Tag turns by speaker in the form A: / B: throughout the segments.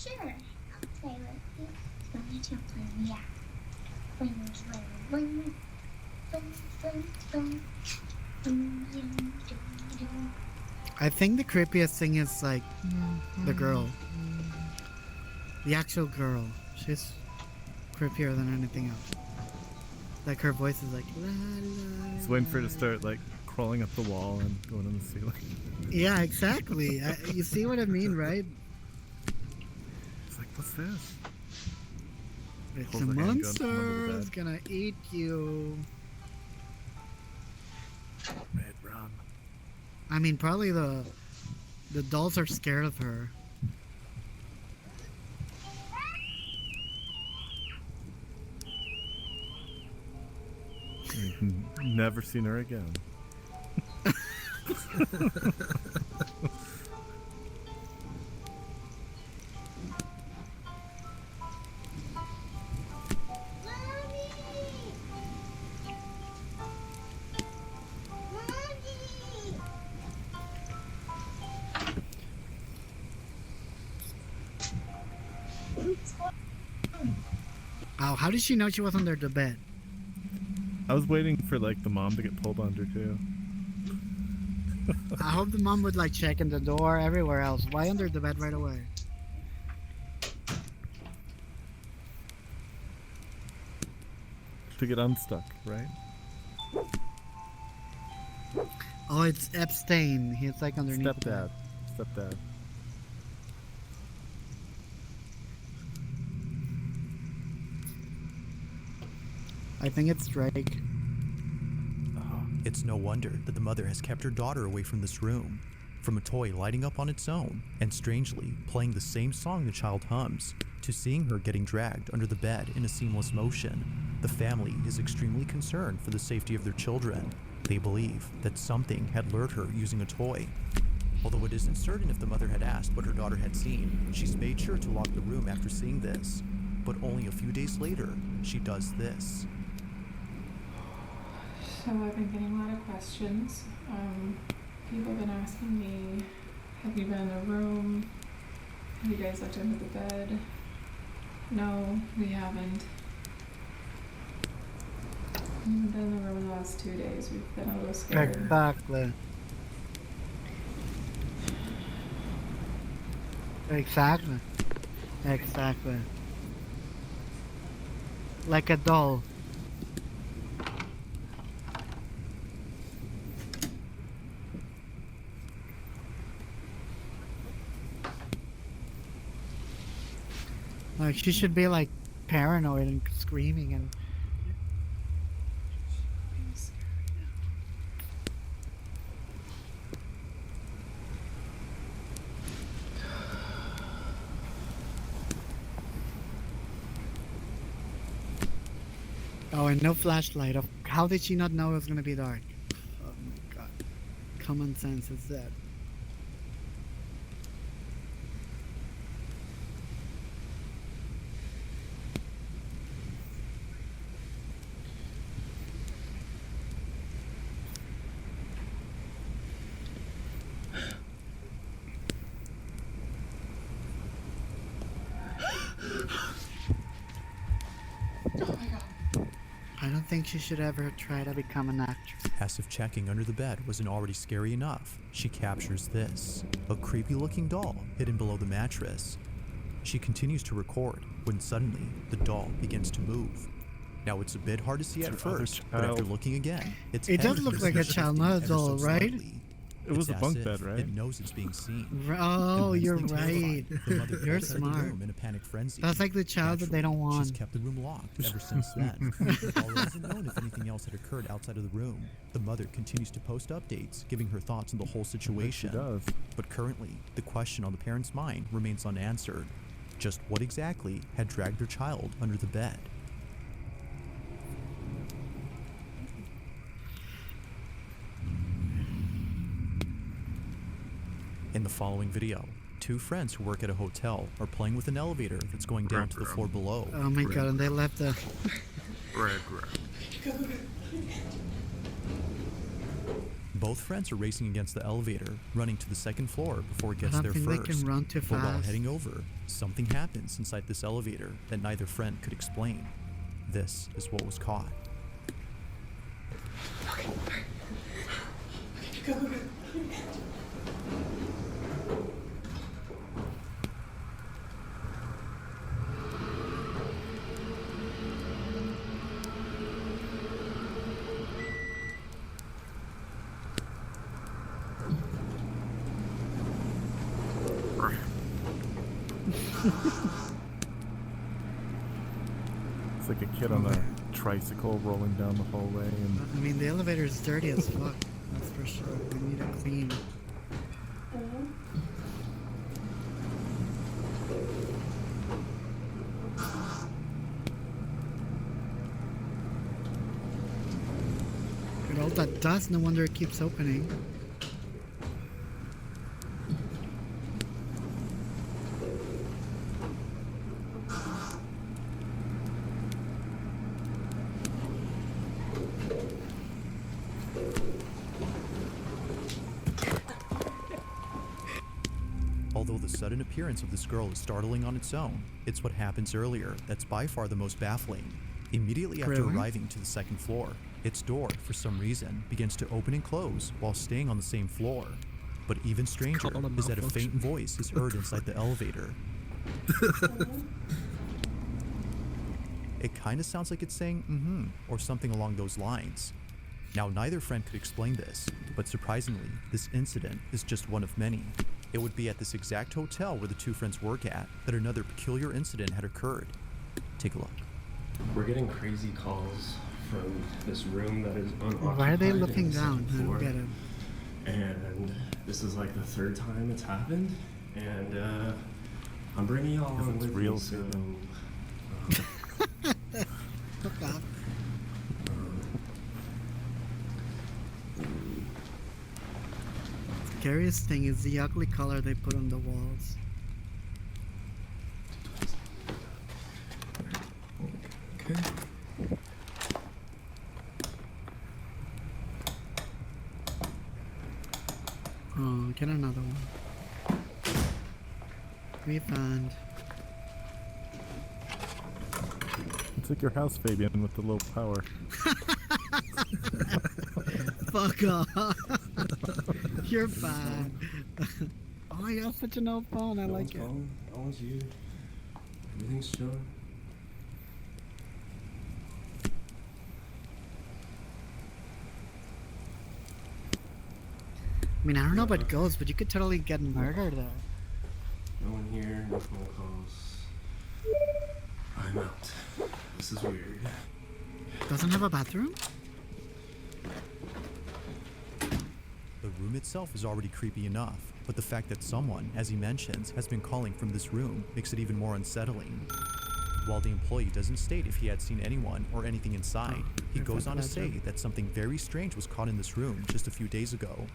A: Sure, I'll play with you. Go let you play. Yeah. Bling, bling, bling. Bling, bling, bling. Bling, bling, bling.
B: I think the creepiest thing is like the girl. The actual girl. She's creepier than anything else. Like her voice is like la la.
C: Just waiting for it to start like crawling up the wall and going on the ceiling.
B: Yeah, exactly. You see what I mean, right?
C: It's like, what's this?
B: It's
C: Pulls
B: a
C: the handgun from under
B: monster.
C: the
B: It's
C: bed.
B: gonna eat you.
C: Red rum.
B: I mean, probably the dolls are scared of her.
C: Never seen her again.
B: Oh, how did she know she was under the bed?
C: I was waiting for like the mom to get pulled under too.
B: I hope the mom would like check in the door, everywhere else. Why under the bed right away?
C: To get unstuck, right?
B: Oh, it's Epstein. He's like underneath the bed.
C: Stepdad.
B: I think it's Drake.
D: It's no wonder that the mother has kept her daughter away from this room. From a toy lighting up on its own, and strangely playing the same song the child hums, to seeing her getting dragged under the bed in a seamless motion, the family is extremely concerned for the safety of their children. They believe that something had lured her using a toy. Although it isn't certain if the mother had asked what her daughter had seen, she's made sure to lock the room after seeing this. But only a few days later, she does this.
E: So I've been getting a lot of questions. People have been asking me, have you been in the room? Have you guys looked under the bed? No, we haven't. We haven't been in the room in the last 2 days. We've been a little scared.
B: Exactly. Exactly. Like a doll. Like she should be like paranoid and screaming and oh, and no flashlight. How did she not know it was gonna be dark? Oh my god. Common sense is dead. I don't think she should ever try to become an actress.
D: As if checking under the bed wasn't already scary enough, she captures this, a creepy looking doll hidden below the mattress. She continues to record when suddenly the doll begins to move. Now it's a bit hard to see at first, but after looking again,
B: it does look like a child, not a doll, right?
C: It was a bunk bed, right?
D: It knows it's being seen.
B: Oh, you're right. You're smart.
D: In a panic frenzy.
B: That's like the child that they don't want.
D: She's kept the room locked ever since then. Although it isn't known if anything else had occurred outside of the room, the mother continues to post updates, giving her thoughts on the whole situation.
C: She does.
D: But currently, the question on the parents' mind remains unanswered. Just what exactly had dragged their child under the bed? In the following video, two friends who work at a hotel are playing with an elevator that's going down to the floor below.
B: Oh my god, and they left the...
D: Both friends are racing against the elevator, running to the second floor before it
B: I
D: gets
B: don't
D: there
B: think
D: first.
B: they can run too
D: But while
B: fast.
D: heading over, something happens inside this elevator that neither friend could explain. This is what was caught.
C: It's like a kid on a tricycle rolling down the hallway, and
B: I mean, the elevator is dirty as fuck. That's for sure. We need it clean. With all that dust, no wonder it keeps opening.
D: Although the sudden appearance of this girl is startling on its own, it's what happens earlier that's by far the most baffling. Immediately after
B: Really?
D: arriving to the second floor, its door, for some reason, begins to open and close while staying on the same floor. But even stranger
B: called a
D: is that a faint
B: malfunction.
D: voice is heard inside the elevator. It kind of sounds like it's saying mm-hmm or something along those lines. Now, neither friend could explain this, but surprisingly, this incident is just one of many. It would be at this exact hotel where the two friends work at that another peculiar incident had occurred. Take a look.
F: We're getting crazy calls from this room that is unoccupied.
B: Why are they
F: in the
B: looking
F: second
B: down? I
F: floor.
B: don't get it.
F: And this is like the third time it's happened. And I'm bringing y'all
C: Because
F: along
C: it's
F: with
C: real,
F: me. So,
B: Fuck off. Scariest thing is the ugly color they put on the walls.
F: okay.
B: Oh, get another one. Refund.
C: it's like your house, Fabian, with the low power.
B: Fuck off. You're fine. Oh, you have such an old phone. I
F: No
B: like
F: one's
B: it.
F: calling. No one's you. Everything's chilling.
B: I mean, I don't know about ghosts, but you could totally get murdered there.
F: No one here. No phone calls. I'm out. This is weird.
B: Doesn't have a bathroom?
D: The room itself is already creepy enough, but the fact that someone, as he mentions, has been calling from this room makes it even more unsettling. While the employee doesn't state if he had seen anyone or anything inside, he
B: I
D: goes
B: thought
D: on to
B: about
D: say
B: that.
D: that something very strange was caught in this room just a few days ago.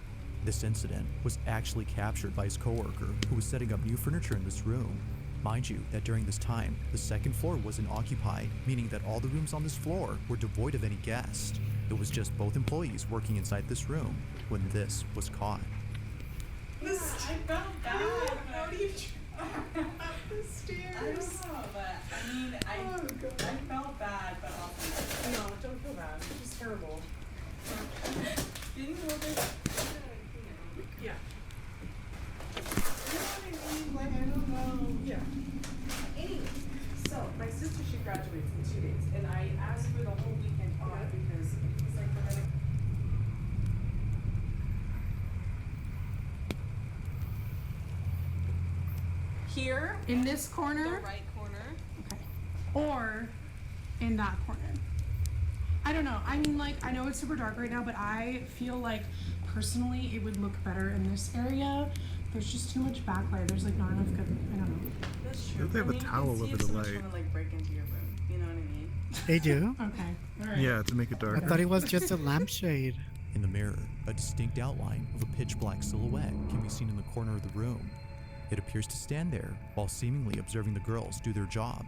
D: This incident was actually captured by his coworker who was setting up new furniture in this room. Mind you that during this time, the second floor wasn't occupied, meaning that all the rooms on this floor were devoid of any guests. It was just both employees working inside this room when this was caught.
G: I felt bad. How do you up the stairs? I don't know, but I mean, I felt bad, but also no, don't feel bad. It was terrible. Didn't you look at yeah. You know what I mean? Like I don't know. Yeah. Anyway, so my sister she graduates in 2 days, and I asked for the whole weekend off because it's like we're gonna.
E: Here in this corner,
G: right corner.
E: okay, or in that corner. I don't know. I mean, like, I know it's super dark right now, but I feel like personally it would look better in this area. There's just too much backlight. There's like not enough good. I don't know.
G: That's true.
C: If they have
G: I
C: a
G: mean, you
C: towel
G: can see
C: over
G: if
C: the
G: someone's
C: light.
G: trying to like break into your room. You know what I mean?
B: They do?
E: Okay. All right.
C: Yeah, to make it
B: I
C: darker.
B: thought it was just a lampshade.
D: In the mirror, a distinct outline of a pitch black silhouette can be seen in the corner of the room. It appears to stand there while seemingly observing the girls do their job.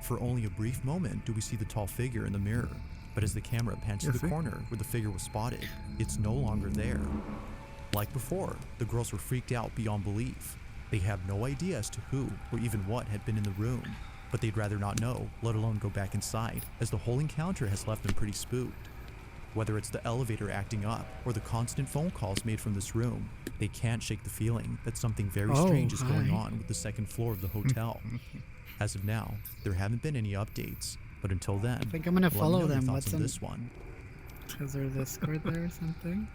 D: For only a brief moment do we see the tall figure in the mirror, But as the camera pans to the corner where the figure was spotted, it's no longer there. Like before, the girls were freaked out beyond belief. They have no idea as to who or even what had been in the room, but they'd rather not know, let alone go back inside, as the whole encounter has left them pretty spooked. Whether it's the elevator acting up or the constant phone calls made from this room, they can't shake the feeling that something very strange is going on with the second floor of the hotel. As of now, there haven't been any updates, but until then,
B: I think I'm gonna follow them.
D: What's on this one?
B: Is there a Discord there or something?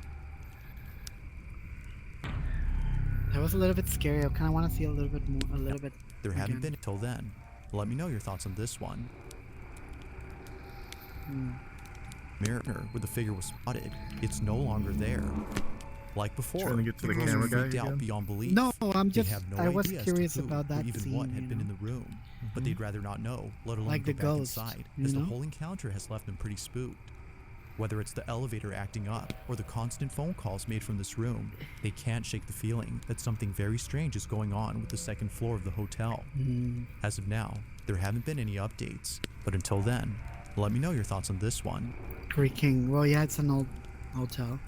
B: That was a little bit scary. I kind of want to see a little bit more,
D: There haven't been until then. Let me know your thoughts on this one. Mirror where the figure was spotted, it's no longer there. Like before,
C: Trying to get to the
D: girls
C: camera
D: were freaked
C: guy
D: out
C: again?
D: beyond belief.
B: No, I'm
D: They
B: just,
D: have no
B: I was
D: idea as to
B: curious
D: who
B: about
D: or
B: that
D: even
B: scene,
D: what had been in
B: know?
D: the room, but they'd rather not know, let alone
B: Like
D: go
B: the
D: back
B: ghost,
D: inside,
B: you
D: as the
B: know?
D: whole encounter has left them pretty spooked. Whether it's the elevator acting up or the constant phone calls made from this room, they can't shake the feeling that something very strange is going on with the second floor of the hotel. As of now, there haven't been any updates, but until then, let me know your thoughts on this one.
B: Creaking. Well, yeah, it's an old hotel.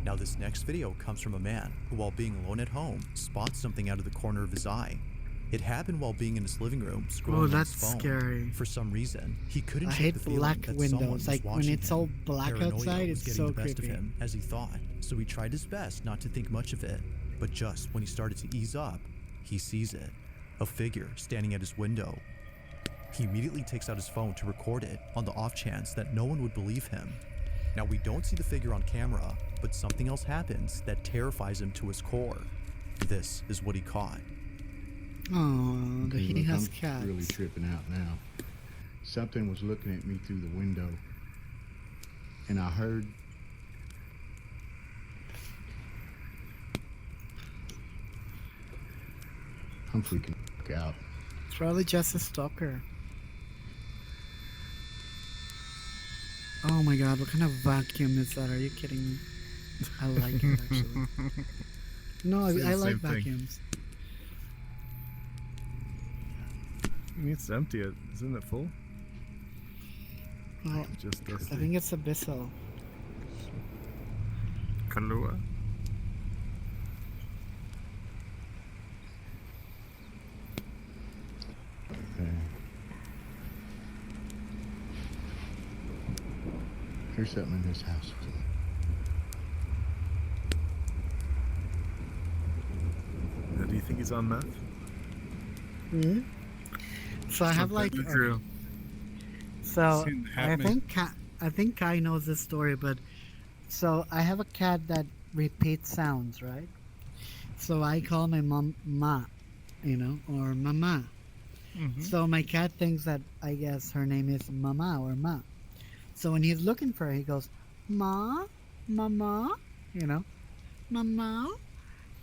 D: Now this next video comes from a man who, while being alone at home, spots something out of the corner of his eye. It happened while being in his living room scrolling on
B: that's
D: his phone.
B: scary.
D: For some reason, he couldn't
B: I
D: shake
B: hate
D: the feeling
B: black
D: that someone
B: windows.
D: was
B: Like when
D: watching
B: it's
D: him.
B: all black
D: Paranoia
B: outside,
D: was
B: it's
D: getting
B: so
D: the best
B: creepy.
D: of him, as he thought, so he tried his best not to think much of it. But just when he started to ease up, he sees it. A figure standing at his window. He immediately takes out his phone to record it on the off chance that no one would believe him. Now we don't see the figure on camera, but something else happens that terrifies him to his core. This is what he caught.
B: Oh,
H: Okay,
B: he
H: look,
B: has
H: I'm
B: cats.
H: really tripping out now. Something was looking at me through the window, and I heard. I'm freaking out.
B: It's probably just a stalker. Oh my god, what kind of vacuum is that? Are you kidding me? I like it actually. No,
C: It's the
B: I like
C: same thing.
B: vacuums.
C: It's empty. Isn't it full?
B: Well,
C: Just
B: I
C: dusty.
B: think it's abyssal.
C: Kalua?
H: Okay. There's something in this house.
C: Do you think he's on meth?
B: Hmm? So I have like,
C: True.
B: so
C: Seen
B: I
C: happening.
B: think Kai knows this story, but so I have a cat that repeats sounds, right? So I call my mom Ma, you know, or Mama. So my cat thinks that I guess her name is Mama or Ma. So when he's looking for her, he goes, Ma, Mama, you know, Mama.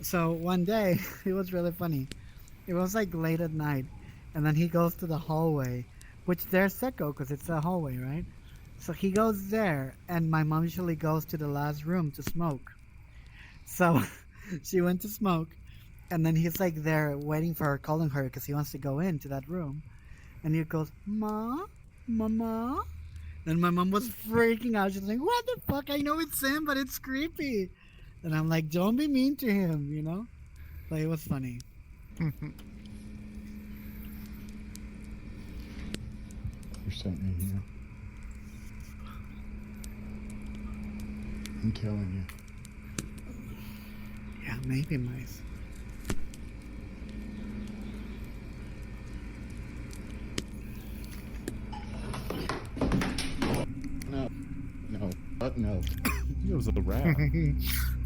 B: So one day, it was really funny. It was like late at night, and then he goes to the hallway, which there's Seko because it's a hallway, right? So he goes there, and my mom usually goes to the last room to smoke. So she went to smoke, and then he's like there waiting for her, calling her because he wants to go into that room. And he goes, Ma, Mama. And my mom was freaking out. She's like, what the fuck? I know it's him, but it's creepy. And I'm like, don't be mean to him, you know? But it was funny.
H: There's something in here. I'm telling you.
B: Yeah, maybe mice.
H: No. No. Fuck no.
C: It was a rat.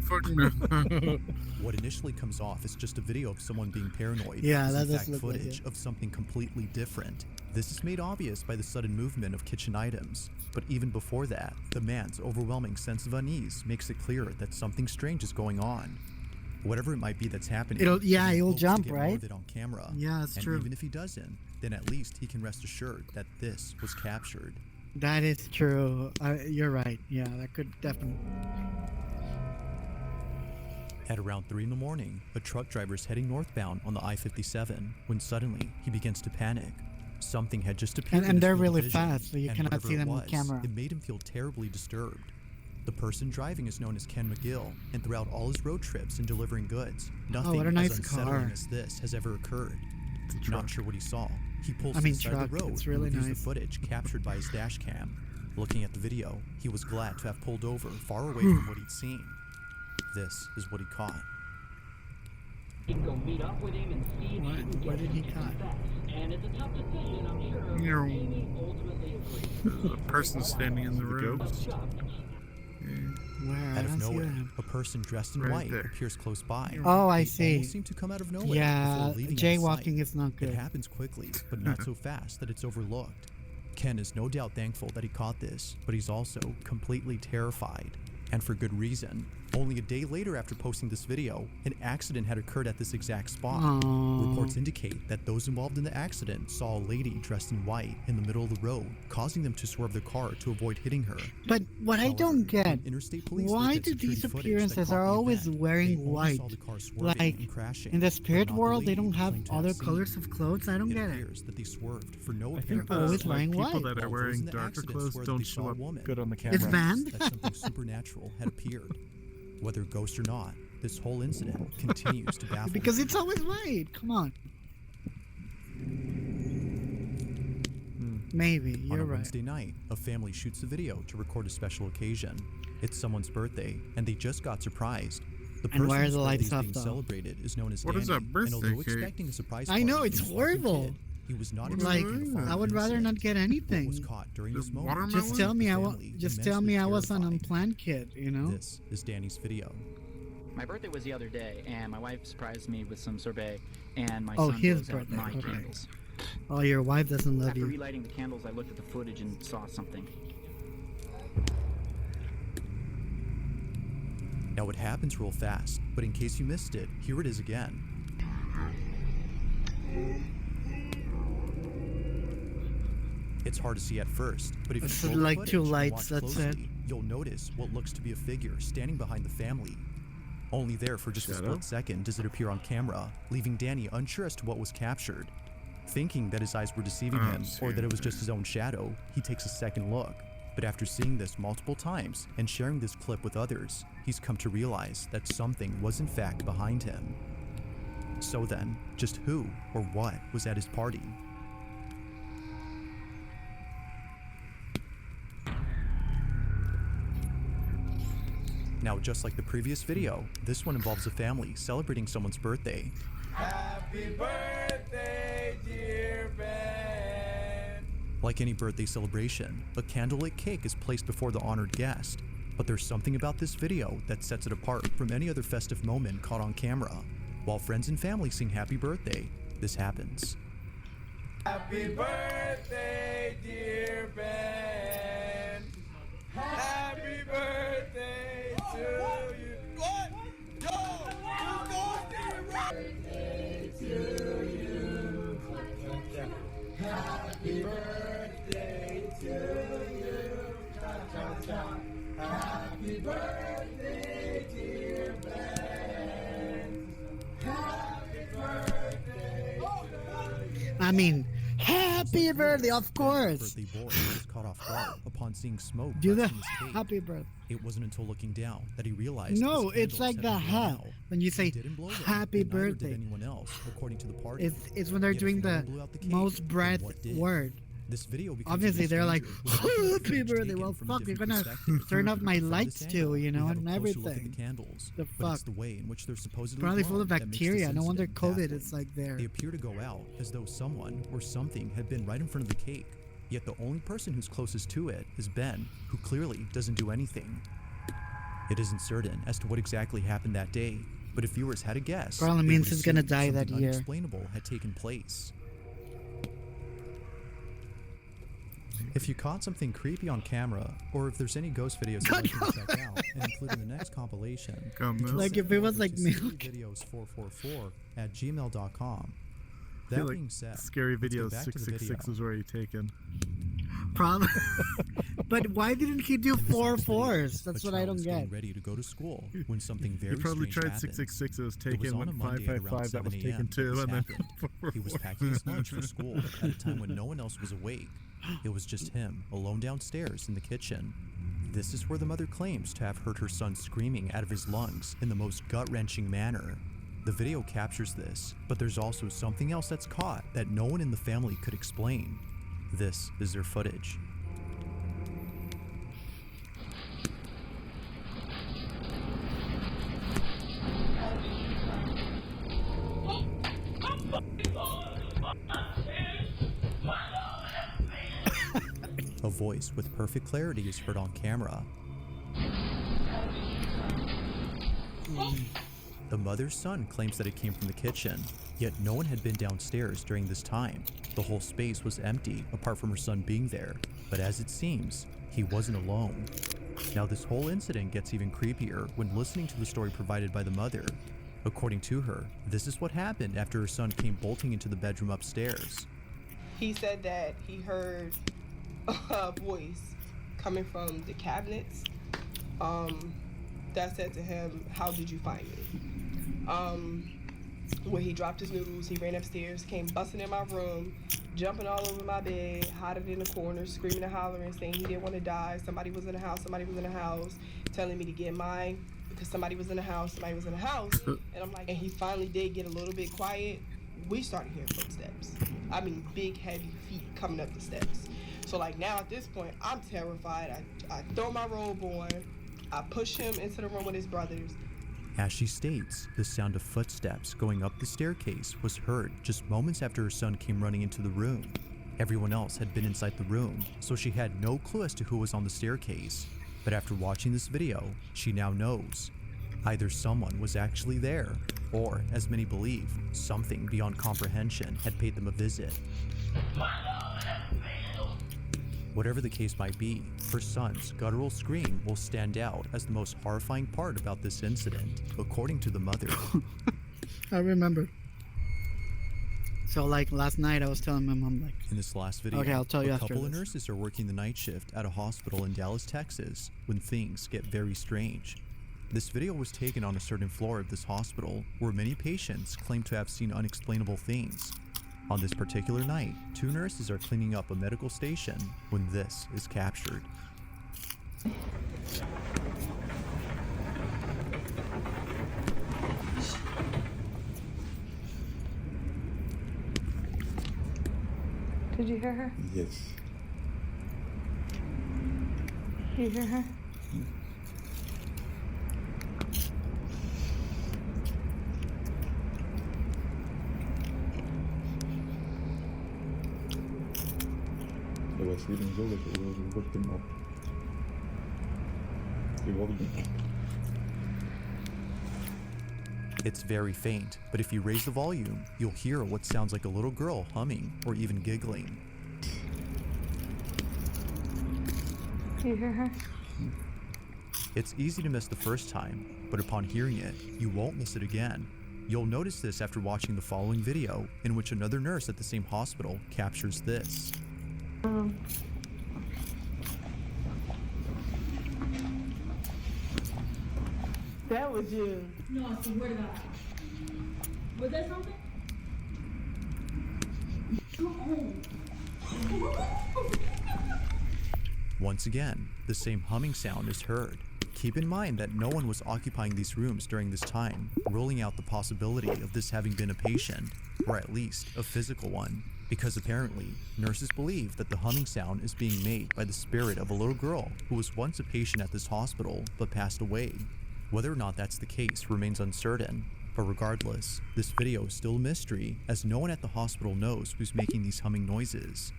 C: Fuck no.
D: What initially comes off is just a video of someone being paranoid.
B: Yeah,
D: is
B: that
D: in
B: does
D: fact
B: look like
D: footage
B: it.
D: of something completely different. This is made obvious by the sudden movement of kitchen items. But even before that, the man's overwhelming sense of unease makes it clear that something strange is going on. Whatever it might be that's happening,
B: It'll
D: he
B: he'll
D: hopes to
B: jump,
D: get more
B: right?
D: of it on camera.
B: Yeah, that's
D: and
B: true.
D: even if he doesn't, then at least he can rest assured that this was captured.
B: That is true. You're right. Yeah, that could definitely.
D: At around 3 in the morning, a truck driver is heading northbound on the I-57 when suddenly he begins to panic. Something had just appeared in
B: And
D: his
B: they're
D: field of
B: really
D: vision,
B: fast, so you
D: and
B: cannot
D: whatever
B: see
D: it
B: them on
D: was,
B: camera.
D: It made him feel terribly disturbed. The person driving is known as Ken McGill, and throughout all his road trips and delivering goods, nothing
B: what a nice
D: as unsettling
B: car.
D: as this has ever occurred.
C: It's a
D: Not
C: truck.
D: sure what he saw. He pulls
B: I
D: to
B: mean,
D: the side
B: truck,
D: of the road
B: it's really
D: and reviews
B: nice.
D: the footage captured by his dash cam. Looking at the video, he was glad to have pulled over far away from what he'd seen. This is what he caught.
I: You can go meet up with him and see if
B: What?
I: you can
B: What
I: get
B: did he
I: him to
B: cut?
I: confess. And it's a tough decision, I'm sure.
C: Meow.
I: But Amy ultimately agrees.
C: There's a person standing in the room.
I: Ghost.
B: Where? I
D: Out of
B: don't see
D: nowhere,
B: them.
D: a person dressed in
C: Right
D: white
C: there.
D: appears close by.
B: Oh, I
D: They
B: see.
D: almost seem to come out of nowhere
B: Yeah,
D: before leaving out of
B: jaywalking
D: sight.
B: is not
D: It
B: good.
D: happens quickly, but not so fast that it's overlooked. Ken is no doubt thankful that he caught this, but he's also completely terrified. And for good reason. Only a day later after posting this video, an accident had occurred at this exact spot.
B: Aww.
D: Reports indicate that those involved in the accident saw a lady dressed in white in the middle of the road, causing them to swerve the car to avoid hitting her.
B: But what I
D: However,
B: don't get,
D: when interstate police
B: why
D: looked at
B: do
D: security
B: these
D: footage
B: appearances
D: that caught
B: are
D: the
B: always
D: event,
B: wearing
D: they only
B: white?
D: saw the car swerving
B: Like,
D: and crashing,
B: in the
D: but
B: spirit
D: not the
B: world, they
D: lady
B: don't have
D: claimed to
B: other
D: seen.
B: colors of clothes? I don't
D: It
B: get it.
D: appears that they swerved for no
C: I
D: apparent
C: think
B: They're always
C: the
B: wearing
C: people
B: white.
C: that are
D: While those
C: wearing
D: in the
C: darker
D: accident
C: clothes
D: swear that
C: don't
D: they
C: show
D: saw a
C: up
D: woman.
C: good on the camera.
B: It's banned?
D: That something supernatural had appeared. Whether ghost or not, this whole incident continues to baffle
B: Because
D: me.
B: it's always white. Come on. Maybe,
D: On
B: you're
D: a
B: right.
D: Wednesday night, a family shoots a video to record a special occasion. It's someone's birthday, and they just got surprised. The
B: And why are
D: person whose
B: the
D: birthday
B: lights
D: is
B: off,
D: being
B: though?
D: celebrated is known as
C: What
D: Danny,
C: is that
D: and
C: birthday
D: although
C: cake?
D: expecting a surprise
B: I know,
D: party
B: it's
D: from his fucking
B: horrible.
D: kid, he was not
B: Like,
D: expecting the
B: I would rather not get
D: What
B: anything.
D: was caught during
C: The
D: this moment.
C: watermelon?
B: Just tell me I
D: The
B: was.
D: family
B: Just tell me I was an
D: immensely
B: unplanned kid. You know.
D: This is Danny's video.
J: My birthday was the other day, and my wife surprised me with some sorbet, and my
B: Oh,
J: son
B: his
J: blows out
B: birthday,
J: my
B: okay.
J: candles.
B: Oh, your wife doesn't love
J: After
B: you.
J: relighting the candles, I looked at the footage and saw something.
D: Now it happens real fast, but in case you missed it, here it is again. It's hard to see at first, but if you
B: It's
D: scroll the
B: like
D: footage
B: two
D: and
B: lights,
D: watch
B: that's it.
D: closely, you'll notice what looks to be a figure standing behind the family. Only there for just a
C: Shadow?
D: split second does it appear on camera, leaving Danny unsure as to what was captured. Thinking that his eyes were deceiving him, or that it was just his own shadow, he takes a second look. But after seeing this multiple times and sharing this clip with others, he's come to realize that something was in fact behind him. So then, just who or what was at his party? Now, just like the previous video, this one involves a family celebrating someone's birthday.
K: Happy birthday, dear Ben.
D: Like any birthday celebration, a candlelit cake is placed before the honored guest. But there's something about this video that sets it apart from any other festive moment caught on camera. While friends and family sing happy birthday, this happens.
K: Happy birthday, dear Ben. Happy birthday to you. What? No! You're going there, birthday to you. Happy birthday to you. Happy birthday, dear Ben. Happy birthday to you.
B: I mean, happy birthday, of course.
D: Birthday boy was caught off guard upon seeing smoke
B: Do the
D: burst from his cake.
B: happy birthday.
D: It wasn't until looking down that he realized.
B: No,
D: his
B: it's
D: candles
B: like
D: had
B: the
D: been blown
B: hat
D: out.
B: when you
D: He
B: say
D: didn't blow them,
B: happy
D: and neither did
B: birthday.
D: anyone else, according to the party.
B: It's when they're
D: Yet if
B: doing
D: no
B: the
D: one blew out the cake,
B: most
D: then
B: breath
D: what did?
B: word.
D: This video becomes
B: Obviously,
D: even
B: they're like,
D: stranger when the
B: happy
D: footage
B: birthday.
D: taken
B: Well,
D: from a
B: fuck, you're
D: different
B: gonna
D: perspective.
B: turn off my
D: From
B: lights
D: this
B: too,
D: angle,
B: you
D: we
B: know,
D: have a
B: and
D: closer look at the
B: everything.
D: candles,
B: The
D: but it's
B: fuck?
D: the way in which they're supposedly
B: Probably full
D: blown
B: of
D: that makes this
B: bacteria. No wonder
D: incident
B: COVID
D: baffling.
B: is like there.
D: They appear to go out as though someone or something had been right in front of the cake. Yet the only person who's closest to it is Ben, who clearly doesn't do anything. It isn't certain as to what exactly happened that day, but if viewers had a guess,
B: Probably
D: they
B: means
D: would
B: he's gonna
D: assume
B: die that
D: something
B: year.
D: unexplainable had taken place. If you caught something creepy on camera, or if there's any ghost videos you'd like me to check out and include in the next compilation, you can
B: Like
D: send
B: if it was
D: over
B: like
D: to
B: milk.
D: videos444@gmail.com.
C: I
D: That
C: feel like
D: being said,
C: Scary
D: let's get
C: Videos
D: back to the
C: 666
D: video.
C: was already taken.
B: Probably. But why didn't he do
D: In this
B: 4
D: next video,
B: 4s? That's
D: a
B: what I
D: child
B: don't
D: was
B: get.
D: getting ready to go to school when something very
C: He probably
D: strange
C: tried
D: happened.
C: 666, it was
D: It
C: taken,
D: was on
C: went
D: a Monday at around
C: 555, that
D: 7
C: was taken
D: a.m.
C: too,
D: this
C: and then
D: happened. He was packing his lunch for school at a time when no one else was awake. It was just him, alone downstairs in the kitchen. This is where the mother claims to have heard her son screaming out of his lungs in the most gut-wrenching manner. The video captures this, but there's also something else that's caught that no one in the family could explain. This is their footage. A voice with perfect clarity is heard on camera. The mother's son claims that it came from the kitchen, yet no one had been downstairs during this time. The whole space was empty apart from her son being there, but as it seems, he wasn't alone. Now this whole incident gets even creepier when listening to the story provided by the mother. According to her, this is what happened after her son came bolting into the bedroom upstairs.
L: He said that he heard a voice coming from the cabinets that said to him, "How did you find me?" When he dropped his noodles, he ran upstairs, came busting in my room, jumping all over my bed, hiding in the corner, screaming and hollering, saying he didn't want to die. Somebody was in the house, telling me to get mine because somebody was in the house. And I'm like, and he finally did get a little bit quiet. We started hearing footsteps. I mean, big, heavy feet coming up the steps. So like now at this point, I'm terrified. I throw my robe on. I push him into the room with his brothers.
D: As she states, the sound of footsteps going up the staircase was heard just moments after her son came running into the room. Everyone else had been inside the room, so she had no clue as to who was on the staircase. But after watching this video, she now knows. Either someone was actually there, or, as many believe, something beyond comprehension had paid them a visit. Whatever the case might be, her son's guttural scream will stand out as the most horrifying part about this incident, according to the mother.
B: I remember. So like last night I was telling my mom like,
D: in this last video,
B: okay, I'll tell you
D: a
B: after
D: couple of
B: this.
D: nurses are working the night shift at a hospital in Dallas, Texas, when things get very strange. This video was taken on a certain floor of this hospital where many patients claim to have seen unexplainable things. On this particular night, 2 nurses are cleaning up a medical station when this is captured.
L: Did you hear her?
M: Yes.
L: You hear her?
M: Het was weer een zo dat we wakten hem op. Je wakte hem op.
D: It's very faint, but if you raise the volume, you'll hear what sounds like a little girl humming or even giggling.
L: You hear her?
D: It's easy to miss the first time, but upon hearing it, you won't miss it again. You'll notice this after watching the following video, in which another nurse at the same hospital captures this.
L: That was you.
N: No, I swear to God. Was that something?
D: Once again, the same humming sound is heard. Keep in mind that no one was occupying these rooms during this time, ruling out the possibility of this having been a patient, or at least a physical one, because apparently, nurses believe that the humming sound is being made by the spirit of a little girl who was once a patient at this hospital but passed away. Whether or not that's the case remains uncertain, but regardless, this video is still a mystery as no one at the hospital knows who's making these humming noises.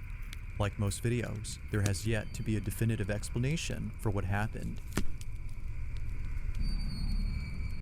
D: Like most videos, there has yet to be a definitive explanation for what happened.